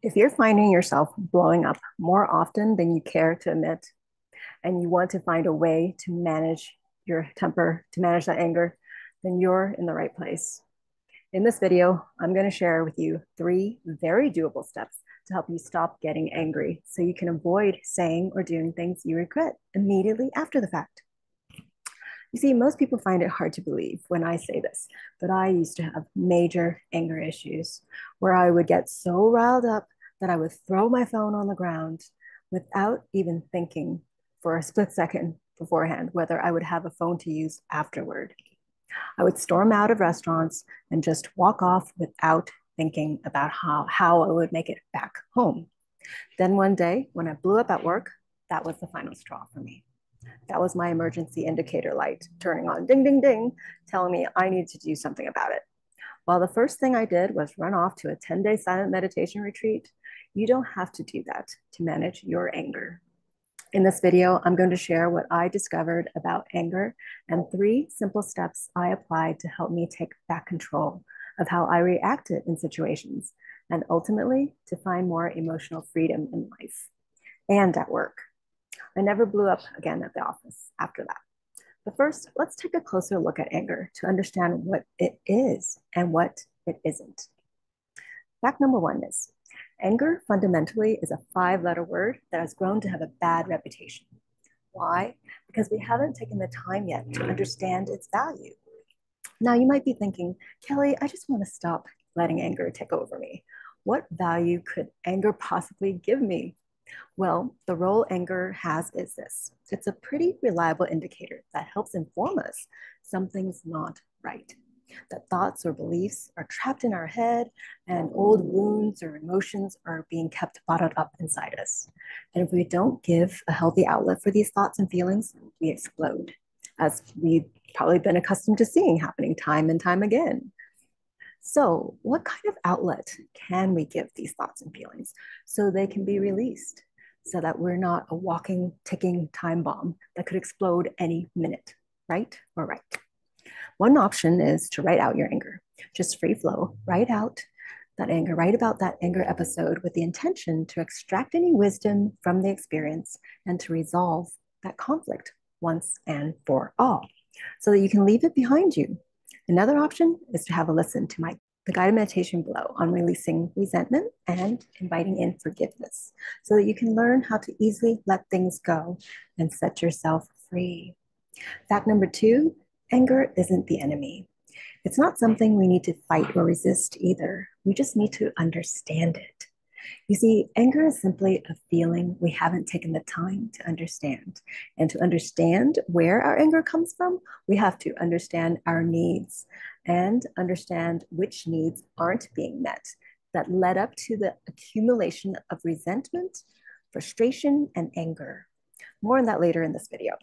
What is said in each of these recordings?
If you're finding yourself blowing up more often than you care to admit, and you want to find a way to manage your temper, to manage that anger, then you're in the right place. In this video, I'm going to share with you 3 very doable steps to help you stop getting angry so you can avoid saying or doing things you regret immediately after the fact. You see, most people find it hard to believe when I say this, but I used to have major anger issues where I would get so riled up that I would throw my phone on the ground without even thinking for a split second beforehand whether I would have a phone to use afterward. I would storm out of restaurants and just walk off without thinking about how I would make it back home. Then one day, when I blew up at work, that was the final straw for me. That was my emergency indicator light turning on, ding, ding, ding, telling me I needed to do something about it. While the first thing I did was run off to a 10-day silent meditation retreat, you don't have to do that to manage your anger. In this video, I'm going to share what I discovered about anger and 3 simple steps I applied to help me take back control of how I reacted in situations and ultimately to find more emotional freedom in life and at work. I never blew up again at the office after that. But first, let's take a closer look at anger to understand what it is and what it isn't. Fact number 1 is anger fundamentally is a 5-letter word that has grown to have a bad reputation. Why? Because we haven't taken the time yet to understand its value. Now, you might be thinking, Kelly, I just want to stop letting anger take over me. What value could anger possibly give me? Well, the role anger has is this. It's a pretty reliable indicator that helps inform us something's not right, that thoughts or beliefs are trapped in our head and old wounds or emotions are being kept bottled up inside us. And if we don't give a healthy outlet for these thoughts and feelings, we explode, as we've probably been accustomed to seeing happening time and time again. So, what kind of outlet can we give these thoughts and feelings so they can be released, so that we're not a walking, ticking time bomb that could explode any minute, right or right? One option is to write out your anger, just free flow, write out that anger, write about that anger episode with the intention to extract any wisdom from the experience and to resolve that conflict once and for all so that you can leave it behind you. Another option is to have a listen to the guided meditation below on releasing resentment and inviting in forgiveness so that you can learn how to easily let things go and set yourself free. Fact number 2, anger isn't the enemy. It's not something we need to fight or resist either. We just need to understand it. You see, anger is simply a feeling we haven't taken the time to understand. And to understand where our anger comes from, we have to understand our needs and understand which needs aren't being met that led up to the accumulation of resentment, frustration, and anger. More on that later in this video.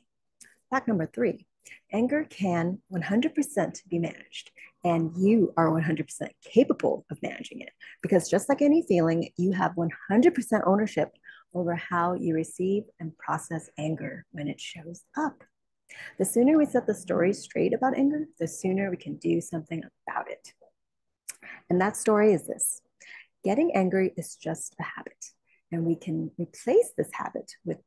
Fact number 3, anger can 100% be managed, and you are 100% capable of managing it because just like any feeling, you have 100% ownership over how you receive and process anger when it shows up. The sooner we set the story straight about anger, the sooner we can do something about it. And that story is this: getting angry is just a habit, and we can replace this habit with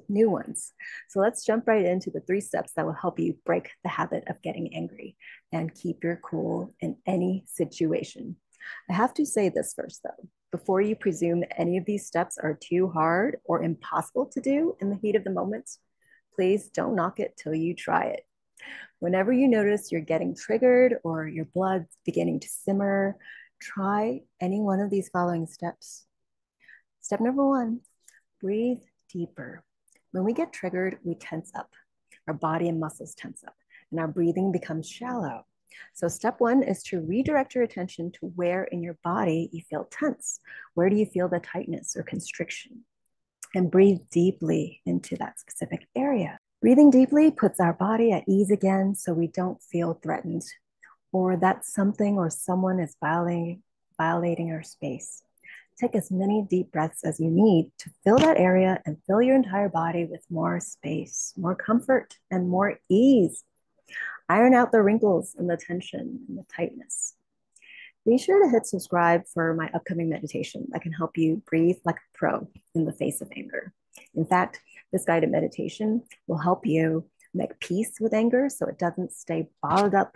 new ones. So let's jump right into the 3 steps that will help you break the habit of getting angry and keep your cool in any situation. I have to say this first though, before you presume any of these steps are too hard or impossible to do in the heat of the moment, please don't knock it till you try it. Whenever you notice you're getting triggered or your blood's beginning to simmer, try any one of these following steps. Step number 1, breathe deeper. When we get triggered, we tense up. Our body and muscles tense up, and our breathing becomes shallow. So step 1 is to redirect your attention to where in your body you feel tense. Where do you feel the tightness or constriction? And breathe deeply into that specific area. Breathing deeply puts our body at ease again so we don't feel threatened or that something or someone is violating our space. Take as many deep breaths as you need to fill that area and fill your entire body with more space, more comfort, and more ease. Iron out the wrinkles and the tension and the tightness. Be sure to hit subscribe for my upcoming meditation that can help you breathe like a pro in the face of anger. In fact, this guided meditation will help you make peace with anger so it doesn't stay bottled up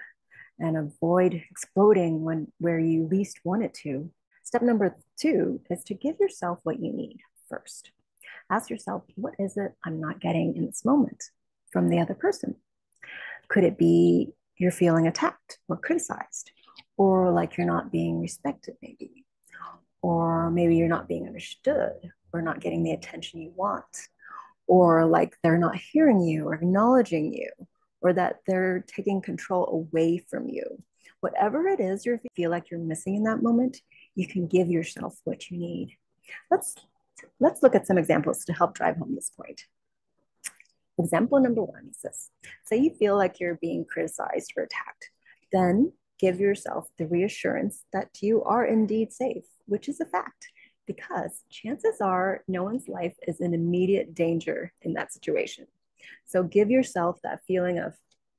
and avoid exploding where you least want it to. Step number 2 is to give yourself what you need first. Ask yourself, what is it I'm not getting in this moment from the other person? Could it be you're feeling attacked or criticized, or like you're not being respected, maybe, or maybe you're not being understood or not getting the attention you want, or like they're not hearing you or acknowledging you, or that they're taking control away from you. Whatever it is you feel like you're missing in that moment, you can give yourself what you need. Let's look at some examples to help drive home this point. Example number 1 is this. Say you feel like you're being criticized or attacked. Then give yourself the reassurance that you are indeed safe, which is a fact, because chances are no one's life is in immediate danger in that situation. So give yourself that feeling of,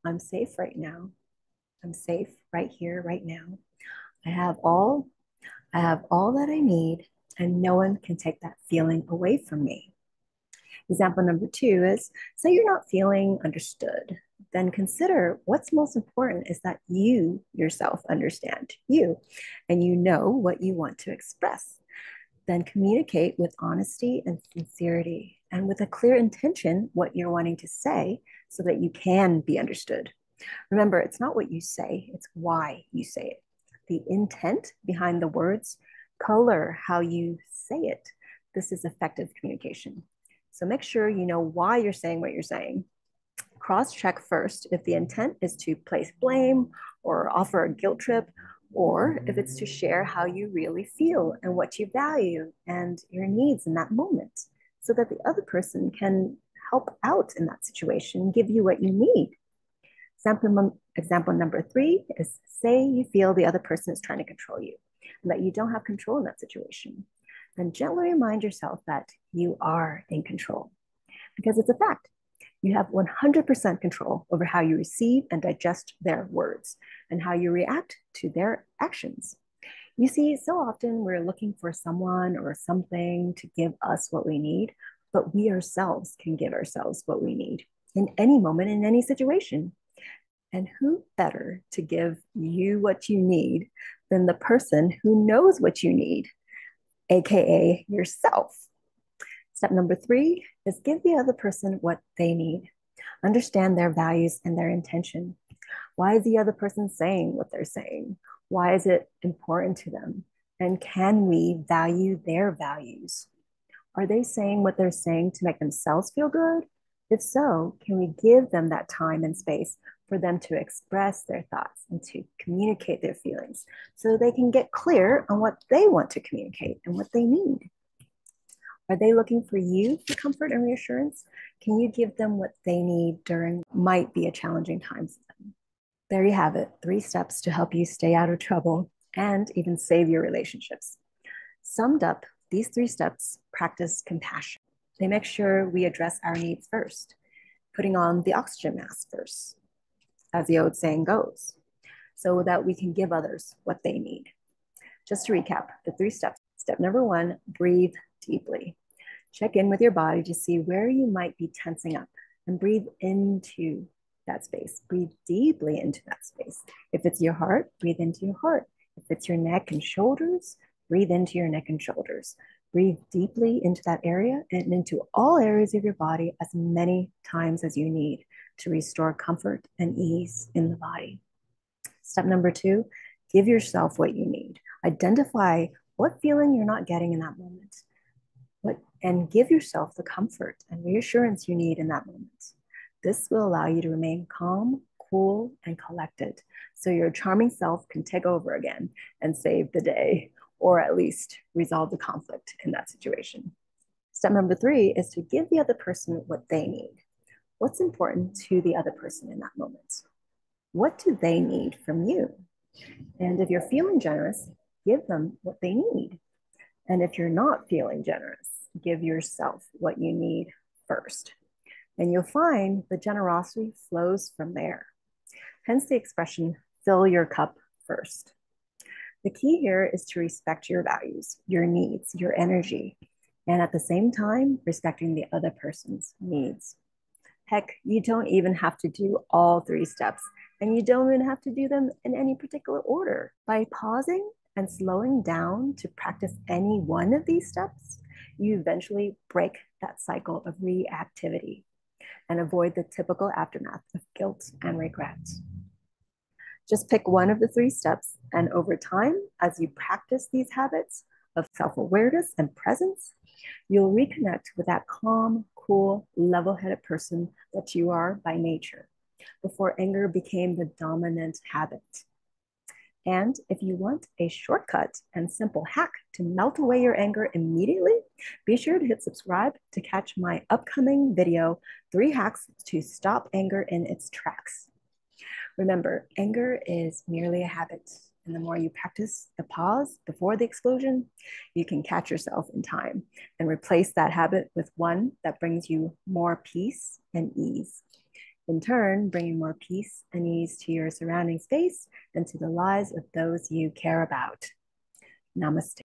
I'm safe right now. I'm safe right here, right now. I have all that I need, and no one can take that feeling away from me. Example number 2 is, say you're not feeling understood, then consider what's most important is that you yourself understand you, and you know what you want to express. Then communicate with honesty and sincerity, and with a clear intention what you're wanting to say so that you can be understood. Remember, it's not what you say, it's why you say it. The intent behind the words color how you say it. This is effective communication. So make sure you know why you're saying what you're saying. Cross-check first if the intent is to place blame or offer a guilt trip, or if it's to share how you really feel and what you value and your needs in that moment, so that the other person can help out in that situation, give you what you need. Example number 3 is, say you feel the other person is trying to control you and that you don't have control in that situation. Then gently remind yourself that you are in control, because it's a fact. You have 100% control over how you receive and digest their words and how you react to their actions. You see, so often we're looking for someone or something to give us what we need, but we ourselves can give ourselves what we need in any moment, in any situation. And who better to give you what you need than the person who knows what you need, AKA yourself. Step number 3 is give the other person what they need. Understand their values and their intention. Why is the other person saying what they're saying? Why is it important to them? And can we value their values? Are they saying what they're saying to make themselves feel good? If so, can we give them that time and space for them to express their thoughts and to communicate their feelings so they can get clear on what they want to communicate and what they need? Are they looking for you for comfort and reassurance? Can you give them what they need during might be a challenging time for them? There you have it, 3 steps to help you stay out of trouble and even save your relationships. Summed up, these 3 steps practice compassion. They make sure we address our needs first, putting on the oxygen mask first, as the old saying goes, so that we can give others what they need. Just to recap the 3 steps. Step number 1, breathe deeply. Check in with your body to see where you might be tensing up and breathe into that space. Breathe deeply into that space. If it's your heart, breathe into your heart. If it's your neck and shoulders, breathe into your neck and shoulders. Breathe deeply into that area and into all areas of your body as many times as you need to restore comfort and ease in the body. Step number 2, give yourself what you need. Identify what feeling you're not getting in that moment, and give yourself the comfort and reassurance you need in that moment. This will allow you to remain calm, cool, and collected, so your charming self can take over again and save the day, or at least resolve the conflict in that situation. Step number 3 is to give the other person what they need. What's important to the other person in that moment? What do they need from you? And if you're feeling generous, give them what they need. And if you're not feeling generous, give yourself what you need first. And you'll find the generosity flows from there. Hence the expression, fill your cup first. The key here is to respect your values, your needs, your energy, and at the same time, respecting the other person's needs. Heck, you don't even have to do all three steps, and you don't even have to do them in any particular order. By pausing and slowing down to practice any one of these steps, you eventually break that cycle of reactivity and avoid the typical aftermath of guilt and regret. Just pick one of the three steps, and over time, as you practice these habits of self awareness and presence, you'll reconnect with that calm, cool, level headed person that you are by nature before anger became the dominant habit. And if you want a shortcut and simple hack to melt away your anger immediately, be sure to hit subscribe to catch my upcoming video, 3 hacks to stop anger in its tracks. Remember, anger is merely a habit. And the more you practice the pause before the explosion, you can catch yourself in time and replace that habit with one that brings you more peace and ease. In turn, bringing more peace and ease to your surrounding space and to the lives of those you care about. Namaste.